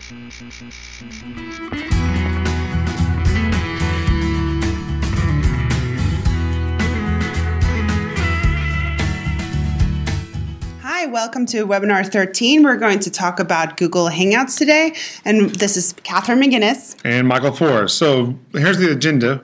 Hi, welcome to webinar 13. We're going to talk about Google Hangouts today, and this is Catherine McGinnis. And Michael Forrest. So here's the agenda.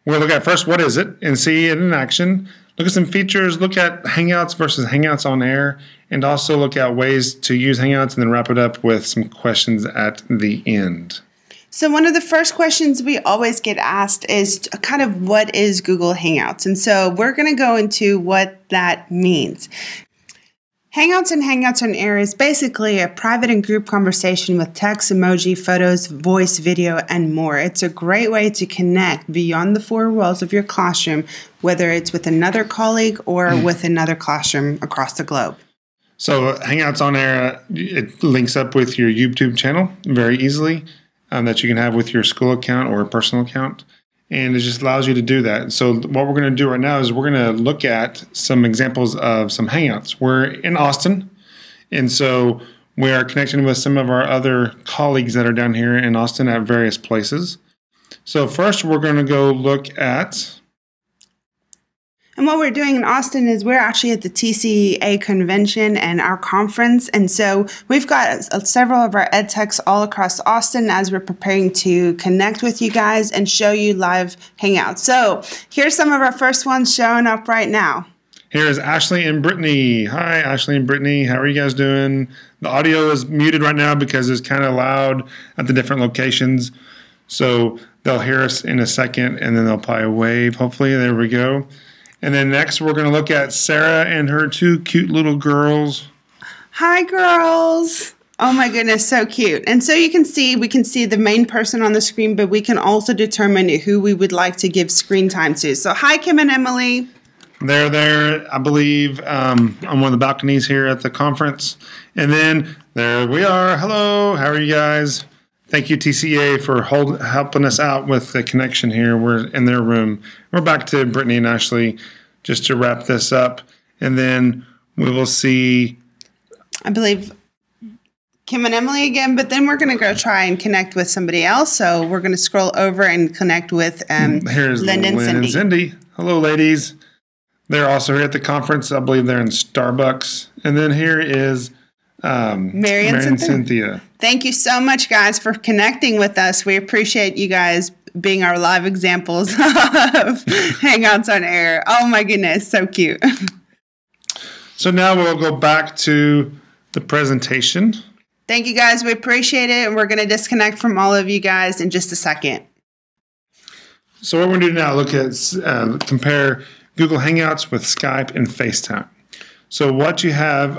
We're going to look at first, what is it, and see it in action. Look at some features, look at Hangouts versus Hangouts on Air, and also look at ways to use Hangouts, and then wrap it up with some questions at the end. So one of the first questions we always get asked is kind of what is Google Hangouts? And so we're going to go into what that means. Hangouts and Hangouts on Air is basically a private and group conversation with text, emoji, photos, voice, video, and more. It's a great way to connect beyond the four walls of your classroom, whether it's with another colleague or with another classroom across the globe. So Hangouts on Air, it links up with your YouTube channel very easily that you can have with your school account or a personal account. And it just allows you to do that. So what we're going to do right now is we're going to look at some examples of some Hangouts. We're in Austin, and so we are connecting with some of our other colleagues that are down here in Austin at various places. So first we're going to go look at... And what we're doing in Austin is we're actually at the TCEA convention and our conference. And so we've got several of our ed techs all across Austin as we're preparing to connect with you guys and show you live Hangouts. So here's some of our first ones showing up right now. Here is Ashley and Brittany. Hi, Ashley and Brittany. How are you guys doing? The audio is muted right now because it's kind of loud at the different locations. So they'll hear us in a second and then they'll probably wave. Hopefully, there we go. And then next, we're going to look at Sarah and her two cute little girls. Hi, girls. Oh, my goodness, so cute. And so we can see the main person on the screen, but we can also determine who we would like to give screen time to. So hi, Kim and Emily. They're there, I believe, on one of the balconies here at the conference. And then there we are. Hello. How are you guys? Thank you, TCA, for helping us out with the connection here. We're in their room. We're back to Brittany and Ashley just to wrap this up. And then we will see, I believe, Kim and Emily again, but then we're going to go try and connect with somebody else. So we're going to scroll over and connect with here's Lynn and Cindy. Hello, ladies. They're also here at the conference. I believe they're in Starbucks. And then here is Mary and Cynthia. Thank you so much, guys, for connecting with us. We appreciate you guys being our live examples of Hangouts on Air. Oh, my goodness. So cute. So now we'll go back to the presentation. Thank you, guys. We appreciate it. And we're going to disconnect from all of you guys in just a second. So what we're going to do now, look at compare Google Hangouts with Skype and FaceTime. So what you have...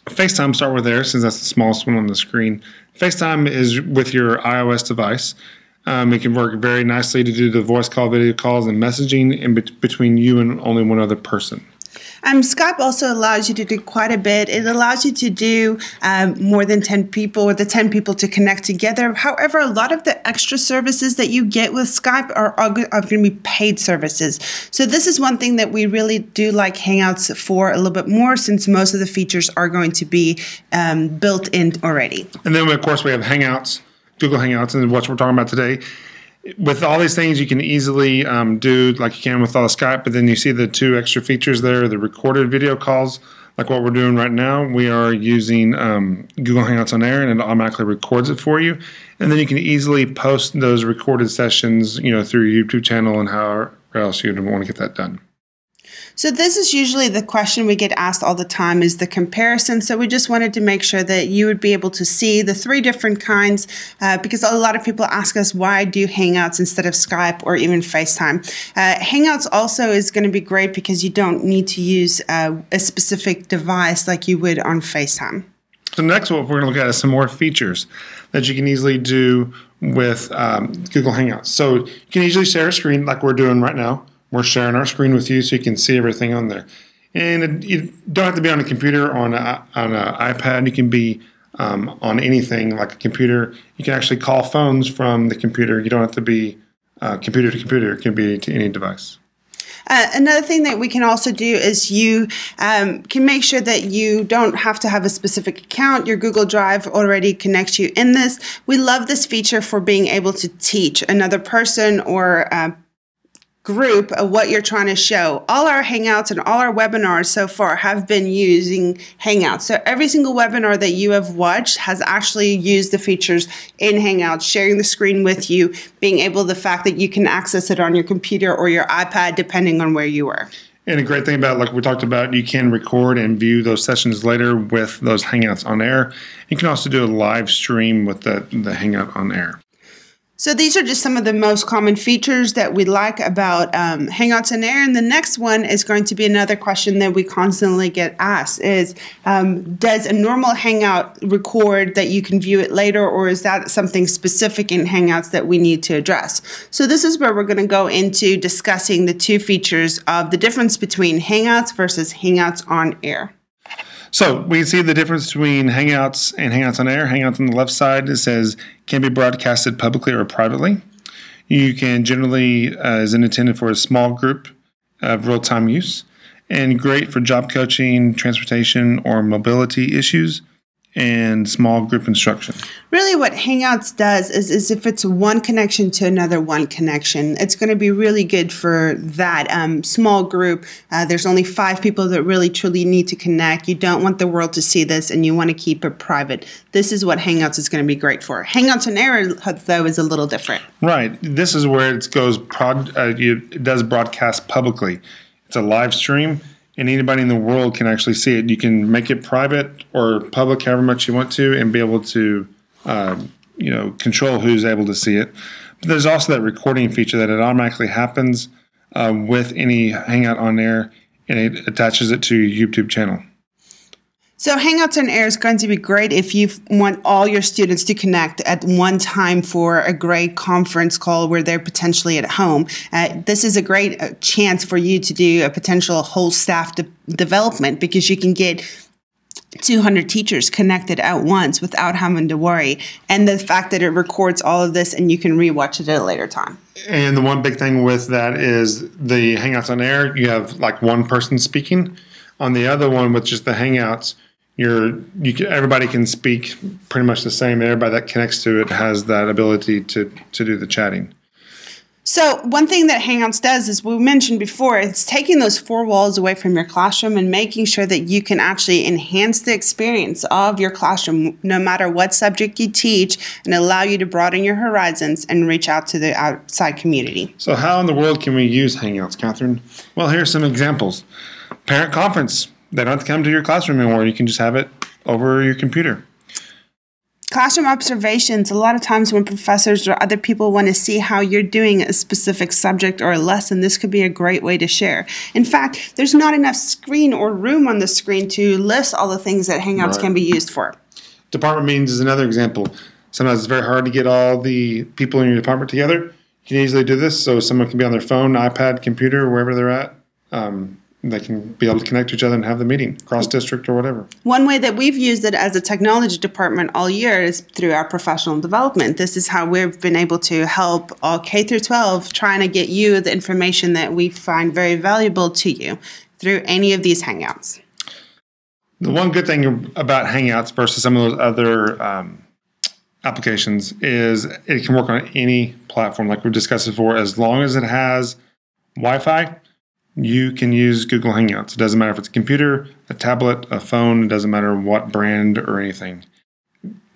FaceTime, start with there since that's the smallest one on the screen. FaceTime is with your iOS device. It can work very nicely to do the voice call, video calls, and messaging in between you and only one other person. Skype also allows you to do quite a bit. It allows you to do more than 10 people or the 10 people to connect together. However, a lot of the extra services that you get with Skype are going to be paid services. So this is one thing that we really do like Hangouts for a little bit more since most of the features are going to be built in already. And then, of course, we have Hangouts, Google Hangouts, and what we're talking about today. With all these things, you can easily do like you can with all the Skype, but then you see the two extra features there, the recorded video calls, like what we're doing right now. We are using Google Hangouts on Air, and it automatically records it for you. And then you can easily post those recorded sessions, through your YouTube channel and however else you'd want to get that done. So this is usually the question we get asked all the time is the comparison. So we just wanted to make sure that you would be able to see the three different kinds because a lot of people ask us why do Hangouts instead of Skype or even FaceTime. Hangouts also is going to be great because you don't need to use a specific device like you would on FaceTime. So next what we're going to look at is some more features that you can easily do with Google Hangouts. So you can easily share a screen like we're doing right now. We're sharing our screen with you so you can see everything on there. And you don't have to be on a computer or on an iPad. You can be on anything like a computer. You can actually call phones from the computer. You don't have to be computer to computer. It can be to any device. Another thing that we can also do is you can make sure that you don't have to have a specific account. Your Google Drive already connects you in this. We love this feature for being able to teach another person or group of what you're trying to show. All our Hangouts and all our webinars so far have been using Hangouts. So every single webinar that you have watched has actually used the features in Hangouts, sharing the screen with you, being able, the fact that you can access it on your computer or your iPad, depending on where you are. And a great thing about, like we talked about, you can record and view those sessions later with those Hangouts on air. You can also do a live stream with the Hangout on air. So these are just some of the most common features that we like about Hangouts on Air. And the next one is going to be another question that we constantly get asked is, does a normal Hangout record that you can view it later, or is that something specific in Hangouts that we need to address? So this is where we're going to go into discussing the two features of the difference between Hangouts versus Hangouts on Air. So we see the difference between Hangouts and Hangouts on Air. Hangouts on the left side, it says, can be broadcasted publicly or privately. You can generally, is intended for a small group of real-time use, and great for job coaching, transportation, or mobility issues, and small group instruction. Really what Hangouts does is if it's one connection to another one connection, it's going to be really good for that small group. There's only 5 people that really truly need to connect. You don't want the world to see this, and you want to keep it private. This is what Hangouts is going to be great for. Hangouts on Air, though, is a little different. Right. This is where it goes. It does broadcast publicly. It's a live stream, and anybody in the world can actually see it. You can make it private or public, however much you want to, and be able to, control who's able to see it. But there's also that recording feature that it automatically happens with any Hangout on Air, and it attaches it to your YouTube channel. So Hangouts on Air is going to be great if you want all your students to connect at one time for a great conference call where they're potentially at home. This is a great chance for you to do a potential whole staff development, because you can get 200 teachers connected at once without having to worry. And the fact that it records all of this and you can rewatch it at a later time. And the one big thing with that is the Hangouts on Air, you have like one person speaking. On the other one, with just the Hangouts, everybody can speak pretty much the same. Everybody that connects to it has that ability to do the chatting. So one thing that Hangouts does is, we mentioned before, it's taking those 4 walls away from your classroom and making sure that you can actually enhance the experience of your classroom no matter what subject you teach, and allow you to broaden your horizons and reach out to the outside community. So how in the world can we use Hangouts, Catherine? Well, here's some examples. Parent conference. They don't have to come to your classroom anymore. You can just have it over your computer. Classroom observations. A lot of times when professors or other people want to see how you're doing a specific subject or a lesson, this could be a great way to share. In fact, there's not enough screen or room on the screen to list all the things that Hangouts can be used for. Department meetings is another example. Sometimes it's very hard to get all the people in your department together. You can easily do this, so someone can be on their phone, iPad, computer, wherever they're at. They can be able to connect to each other and have the meeting, cross-district or whatever. One way that we've used it as a technology department all year is through our professional development. This is how we've been able to help all K through 12 trying to get you the information that we find very valuable to you through any of these Hangouts. The one good thing about Hangouts versus some of those other applications is it can work on any platform, like we've discussed before. As long as it has Wi-Fi, you can use Google Hangouts. It doesn't matter if it's a computer, a tablet, a phone. It doesn't matter what brand or anything.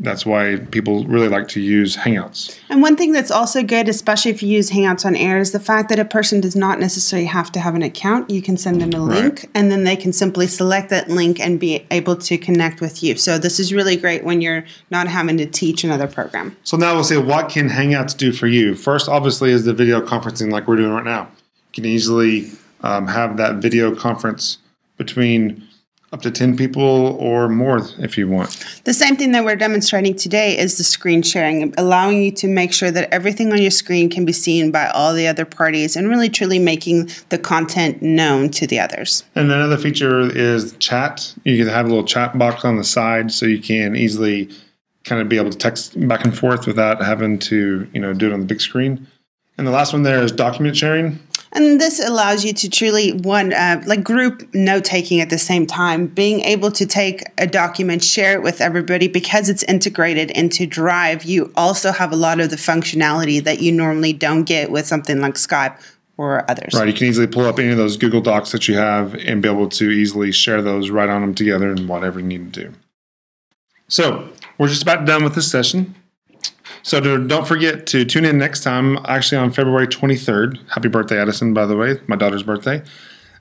That's why people really like to use Hangouts. And one thing that's also good, especially if you use Hangouts on Air, is the fact that a person does not necessarily have to have an account. You can send them a link, and then they can simply select that link and be able to connect with you. So this is really great when you're not having to teach another program. So now we'll see, what can Hangouts do for you? First, obviously, is the video conferencing like we're doing right now. You can easily have that video conference between up to 10 people or more if you want. The same thing that we're demonstrating today is the screen sharing, allowing you to make sure that everything on your screen can be seen by all the other parties and really truly making the content known to the others. And another feature is chat. You can have a little chat box on the side so you can easily kind of be able to text back and forth without having to, do it on the big screen. And the last one there is document sharing. And this allows you to truly like group note taking at the same time, being able to take a document, share it with everybody because it's integrated into Drive. You also have a lot of the functionality that you normally don't get with something like Skype or others. Right. You can easily pull up any of those Google Docs that you have and be able to easily share those, write on them together, and whatever you need to do. So we're just about done with this session. So don't forget to tune in next time, actually on February 23rd. Happy birthday, Addison, by the way, my daughter's birthday.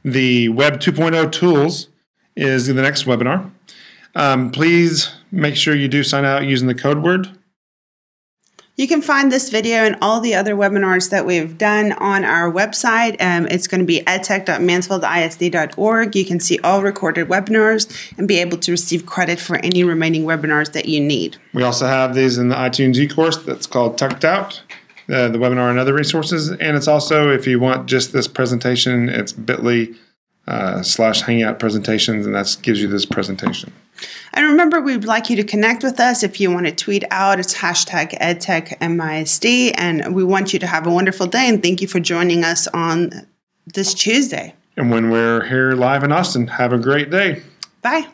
The Web 2.0 Tools is the next webinar. Please make sure you do sign out using the code word. You can find this video and all the other webinars that we've done on our website. It's going to be edtech.mansfieldisd.org. You can see all recorded webinars and be able to receive credit for any remaining webinars that you need. We also have these in the iTunes e-course that's called Tucked Out, the webinar and other resources. And it's also, if you want just this presentation, it's bit.ly/hangout presentations, and that gives you this presentation. And remember, we'd like you to connect with us. If you want to tweet out, it's #EdTechMISD. And we want you to have a wonderful day. And thank you for joining us on this Tuesday. And when we're here live in Austin, have a great day. Bye.